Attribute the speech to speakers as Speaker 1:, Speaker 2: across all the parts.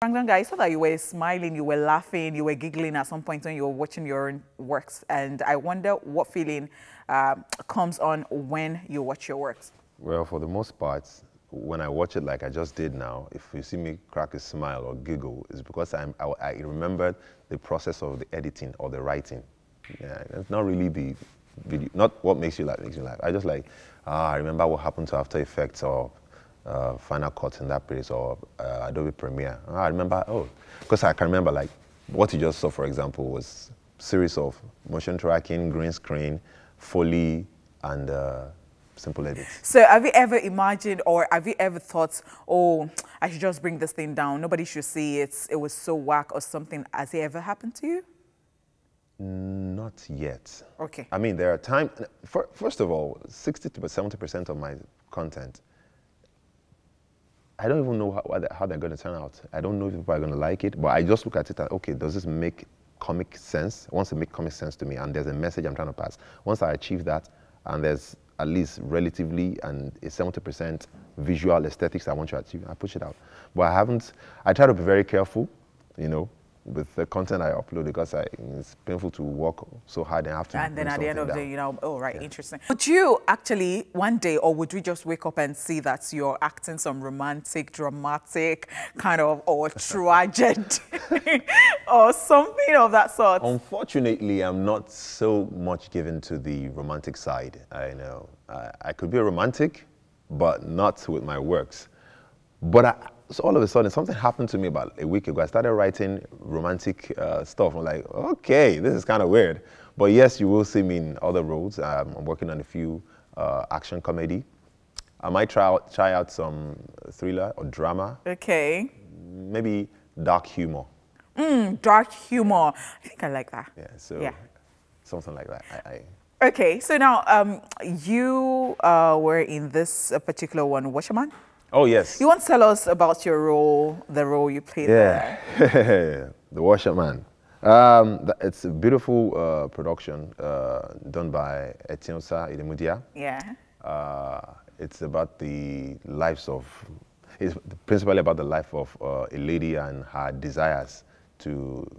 Speaker 1: Donga, I saw that you were smiling, you were laughing, you were giggling at some point when you were watching your own works. And I wonder what feeling comes on when you watch your works.
Speaker 2: Well, for the most part, when I watch it like I just did now, if you see me crack a smile or giggle, it's because I remembered the process of the editing or the writing. Yeah, it's not really the video, not what makes you laugh, I just like, I remember what happened to After Effects or Final Cut in that place, or Adobe Premiere. I remember, because I can remember like what you just saw, for example, was a series of motion tracking, green screen, Foley, and simple edits.
Speaker 1: So have you ever imagined or have you ever thought, oh, I should just bring this thing down, nobody should see it, it was so whack or something? Has it ever happened to you?
Speaker 2: Not yet.
Speaker 1: Okay.
Speaker 2: I mean, there are times, first of all, 60 to 70% of my content, I don't even know how they're going to turn out. I don't know if people are going to like it, but I just look at it as, okay, does this make comic sense? Once it makes comic sense to me, and there's a message I'm trying to pass. Once I achieve that, and there's at least relatively and a 70% visual aesthetics I want to achieve, I push it out. But I try to be very careful, you know, with the content I upload, because it's painful to work so hard and have to.
Speaker 1: And then at the end of the day, you know, oh, right,
Speaker 2: yeah.
Speaker 1: Interesting. Would you actually one day, or would we just wake up and see that you're acting some romantic, dramatic kind of, or tragic, or something of that sort?
Speaker 2: Unfortunately, I'm not so much given to the romantic side. I know I could be a romantic, but not with my works. But so all of a sudden, something happened to me about a week ago. I started writing romantic stuff. I'm like, okay, this is kind of weird. But yes, you will see me in other roles. I'm working on a few action comedy. I might try out some thriller or drama.
Speaker 1: Okay.
Speaker 2: Maybe dark humor.
Speaker 1: Dark humor. I think I like that.
Speaker 2: Yeah, so something like that.
Speaker 1: Okay, so now you were in this particular one, Washerman?
Speaker 2: Oh, yes.
Speaker 1: You want to tell us about your role, the role you played there?
Speaker 2: Yeah, The Washerman. It's a beautiful production done by Etiosa Idemudia.
Speaker 1: Yeah.
Speaker 2: It's about the lives of, it's principally about the life of a lady and her desires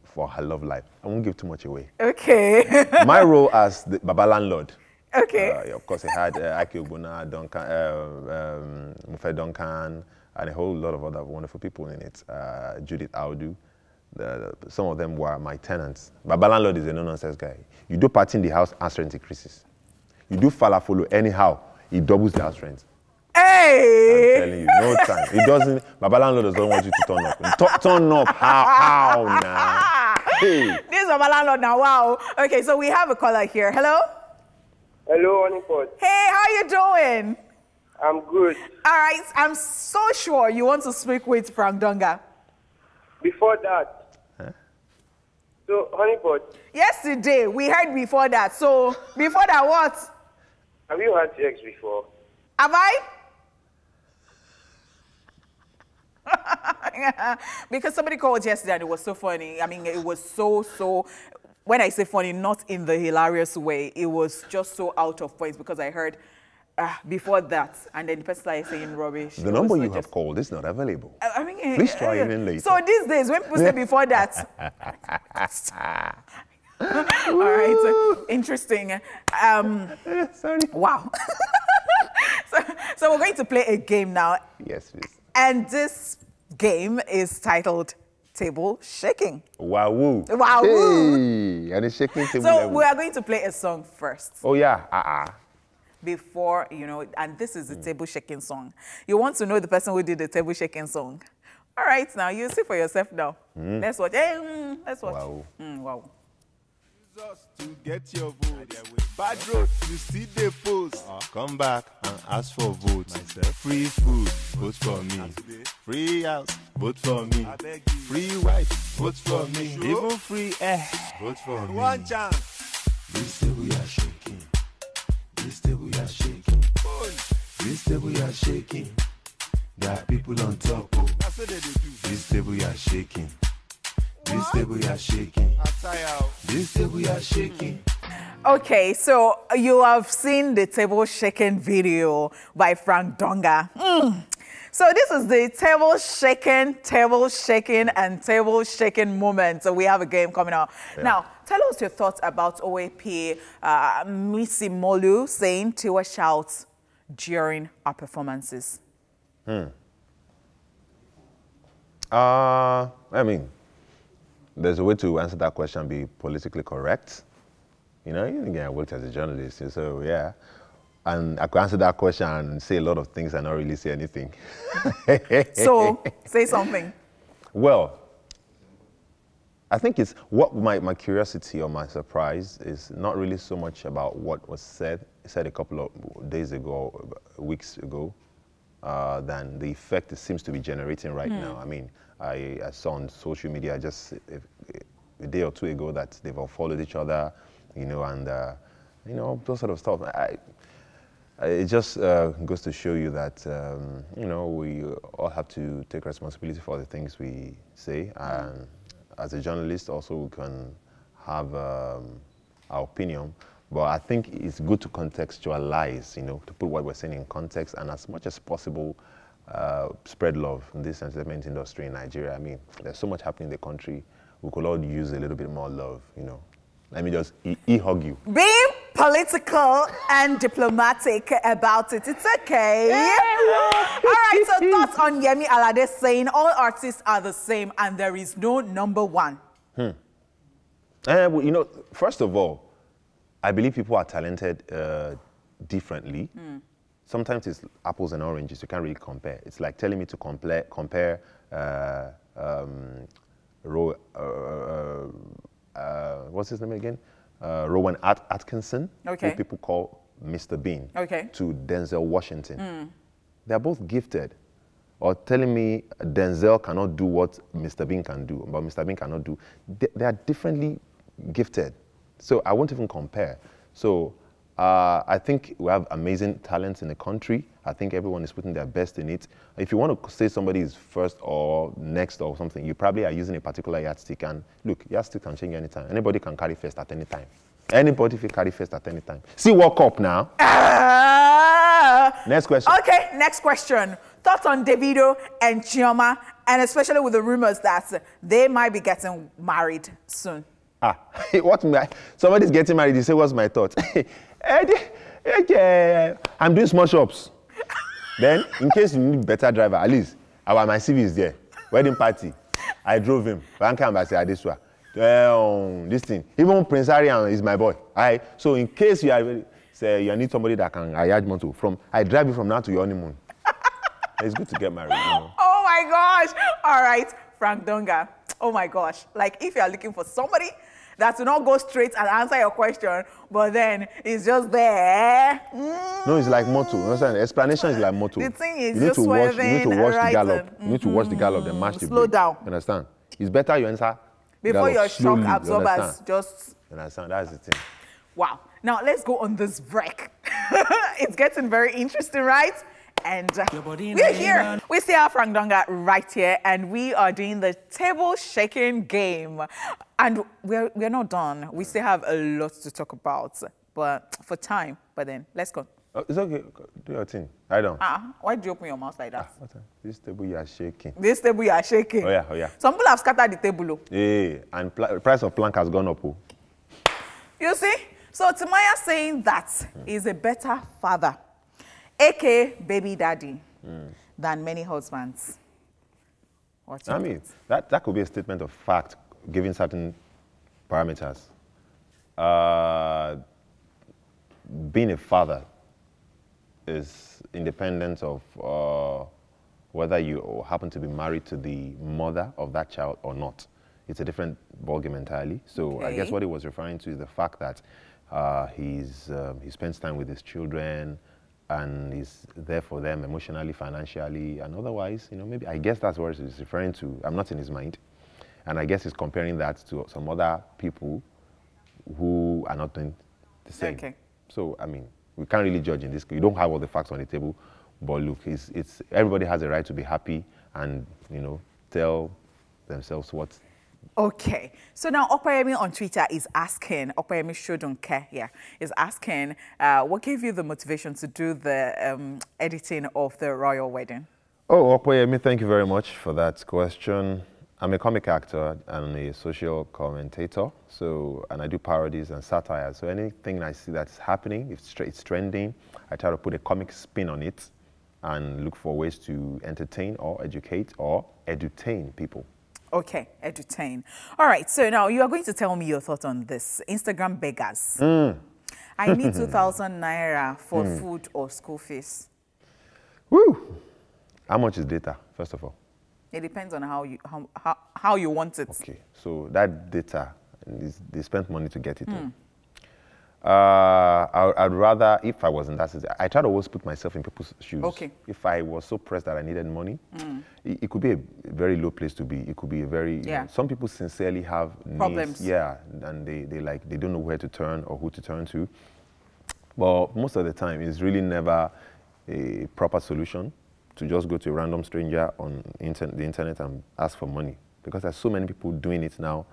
Speaker 2: for her love life. I won't give too much away.
Speaker 1: Okay.
Speaker 2: My role as the Baba landlord.
Speaker 1: Okay.
Speaker 2: Of course, it had Ike Ogbonna, Mufe Duncan, and a whole lot of other wonderful people in it. Judith Audu. Some of them were my tenants. Baba landlord is a no-nonsense guy. You do party in the house, house rent increases. You do falafolo anyhow, he doubles the house rent.
Speaker 1: Hey!
Speaker 2: I'm telling you, no time. He doesn't. Baba landlord doesn't want you to turn up. Turn up? How now? Hey.
Speaker 1: This is Baba landlord now. Wow. Okay, so we have a caller here. Hello.
Speaker 3: Hello, Honeypot.
Speaker 1: Hey, how you doing?
Speaker 3: I'm good.
Speaker 1: All right, I'm so sure you want to speak with Frank Donga.
Speaker 3: Before that, so Honeypot.
Speaker 1: Yesterday, we heard before that. So, before that, what?
Speaker 3: Have you had sex before?
Speaker 1: Have I? Because somebody called yesterday and it was so funny. I mean, it was so, when I say funny, not in the hilarious way, it was just so out of place because I heard before that, and then the person started saying rubbish.
Speaker 2: The number you have called is not available.
Speaker 1: I mean,
Speaker 2: please try again later.
Speaker 1: So these days, when people say before that, all right, so, interesting.
Speaker 2: Sorry.
Speaker 1: Wow. so we're going to play a game now.
Speaker 2: Yes, please.
Speaker 1: And this game is titled Table Shaking.
Speaker 2: Wow.
Speaker 1: Wow.
Speaker 2: Hey, and it's shaking table
Speaker 1: So
Speaker 2: level.
Speaker 1: we are going to play a song first.
Speaker 2: Oh, yeah.
Speaker 1: Before, you know, and this is the table shaking song. You want to know the person who did the table shaking song. All right, now you see for yourself now. Let's watch. Hey, let's watch.
Speaker 2: Wow.
Speaker 1: Wow.
Speaker 4: To get your vote. Bad road, you see the post. Come back and ask for votes. Free food, vote for me. Free house, vote for me. Free wife, vote for me. Even free air, vote for me. One chance. This table we are shaking. This table we are shaking. This table we are shaking. There are people on top. Oh. This table we are shaking. This table we are shaking. This table we are shaking.
Speaker 1: Okay, so you have seen the table shaking video by Frank Donga. So this is the table shaking, and table shaking moment. So we have a game coming up. Yeah. Now, tell us your thoughts about OAP, Missy Molu saying Tiwa shouts during our performances.
Speaker 2: I mean, there's a way to answer that question and be politically correct. You know, I worked as a journalist, so yeah. And I could answer that question and say a lot of things and not really say anything.
Speaker 1: So, say something.
Speaker 2: Well, I think it's what my curiosity or my surprise is not really so much about what was said a couple of days ago, weeks ago, than the effect it seems to be generating right now. I mean, I saw on social media just a day or two ago that they've all followed each other, you know, and, you know, those sort of stuff. It just goes to show you that, you know, we all have to take responsibility for the things we say. And as a journalist, also, we can have our opinion. But I think it's good to contextualize, you know, to put what we're saying in context and as much as possible spread love in this entertainment industry in Nigeria. I mean, there's so much happening in the country. We could all use a little bit more love, you know. Let me just hug you.
Speaker 1: Being political and diplomatic about it, it's okay. All right, so thoughts on Yemi Alade saying all artists are the same and there is no number one.
Speaker 2: Well, you know, first of all, I believe people are talented differently. Sometimes it's apples and oranges. You can't really compare. It's like telling me to compare what's his name again? Rowan Atkinson, who people call Mr. Bean, to Denzel Washington. They're both gifted. Or telling me Denzel cannot do what Mr. Bean can do, but Mr. Bean cannot do. They are differently gifted. So I won't even compare. So I think we have amazing talents in the country. I think everyone is putting their best in it. If you want to say somebody is first or next or something, you probably are using a particular yardstick. And look, yardstick can change anytime. Anybody can carry first at any time. Anybody can carry first at any time. See, walk up now. Next question.
Speaker 1: Okay, next question. Thoughts on Davido and Chioma, and especially with the rumors that they might be getting married soon.
Speaker 2: What? Somebody's getting married. You say, what's my thought? I'm doing small shops. Then, in case you need better driver, at least my CV is there. Wedding party. I drove him. This thing. Even Prince Harry is my boy. So in case you need somebody that can money from, I drive you from now to your honeymoon. It's good to get married, you know.
Speaker 1: Oh my gosh. All right, Frank Donga. Oh my gosh. Like, if you're looking for somebody that will not go straight and answer your question, but then it's just there.
Speaker 2: No, it's like motto. You understand? The explanation is like motto.
Speaker 1: The thing is,
Speaker 2: you need to watch the gallop. You need to watch the gallop, then match the
Speaker 1: slow
Speaker 2: break.
Speaker 1: down.
Speaker 2: You understand? It's better you answer
Speaker 1: before your
Speaker 2: slowly,
Speaker 1: shock absorbers just.
Speaker 2: You understand? That's the thing.
Speaker 1: Wow. Now let's go on this break. It's getting very interesting, right? And we're here. We still have Frank Donga right here, and we are doing the table shaking game. And we're not done. We still have a lot to talk about, but for time. But then let's go.
Speaker 2: It's okay. Do your thing. I don't.
Speaker 1: Why do you open your mouth like that?
Speaker 2: This table you are shaking.
Speaker 1: This table you are shaking.
Speaker 2: Oh yeah.
Speaker 1: Some people have scattered the table.
Speaker 2: Yeah, and price of plank has gone up.
Speaker 1: You see? So Timaya saying that is a better father, aka baby daddy, than many husbands.
Speaker 2: I mean, that could be a statement of fact, given certain parameters. Being a father is independent of whether you happen to be married to the mother of that child or not. It's a different ballgame entirely. So I guess what he was referring to is the fact that he spends time with his children and he's there for them emotionally, financially, and otherwise, you know, maybe I guess that's what he's referring to. I'm not in his mind. And I guess he's comparing that to some other people who are not doing the same.
Speaker 1: Okay.
Speaker 2: So, I mean, we can't really judge in this. You don't have all the facts on the table, but look, it's everybody has a right to be happy and, you know, tell themselves what.
Speaker 1: Okay, so now Opayemi on Twitter is asking, Opayemi shouldn't care here, is asking, what gave you the motivation to do the editing of the royal wedding?
Speaker 2: Oh, Opoyemi, thank you very much for that question. I'm a comic actor and a social commentator, and I do parodies and satire. So anything I see that's happening, if it's trending, I try to put a comic spin on it and look for ways to entertain or educate or edutain people.
Speaker 1: Okay, edutain. All right, so now you are going to tell me your thoughts on this. Instagram beggars. I need 2,000 naira for food or school fees.
Speaker 2: Woo! How much is data, first of all?
Speaker 1: It depends on how you want it.
Speaker 2: Okay, so that data, they spent money to get it. I'd rather, if I was in that situation, I try to always put myself in people's shoes.
Speaker 1: Okay.
Speaker 2: If I was so pressed that I needed money, it could be a very low place to be. It could be a very, you know, some people sincerely have
Speaker 1: problems.
Speaker 2: Needs, yeah, and they don't know where to turn or who to turn to. But most of the time, it's really never a proper solution to just go to a random stranger on the internet and ask for money, because there's so many people doing it now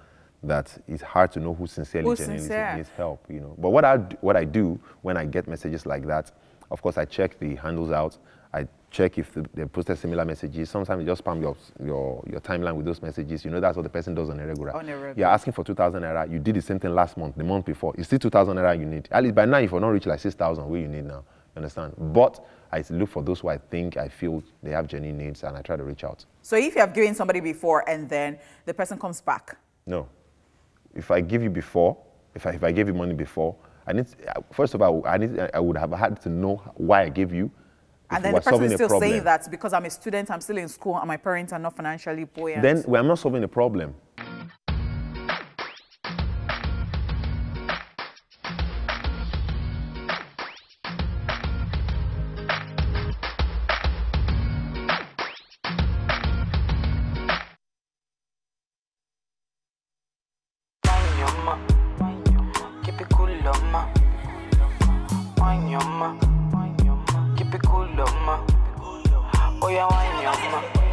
Speaker 2: that it's hard to know who sincerely genuinely needs help, you know. But what I do when I get messages like that, of course, I check the handles out. I check if they posted similar messages. Sometimes you just spam your timeline with those messages. You know, that's what the person does on a regular. You're asking for 2,000 naira. You did the same thing last month, the month before. It's still 2,000 naira you need. At least by now, if you're not reach like 6,000, what you need now. You understand? But I look for those who I feel they have genuine needs, and I try to reach out. So
Speaker 1: if you have given somebody before and then the person comes back?
Speaker 2: No. If I give you before, if I gave you money before, first of all, I would have had to know why I gave you.
Speaker 1: And then the person is still saying that because I'm a student, I'm still in school, and my parents are not financially buoyant.
Speaker 2: Then I'm not solving the problem.
Speaker 5: Keep it cool, ma. Wine your ma. Keep it cool, ma. Oh yeah, wine your ma.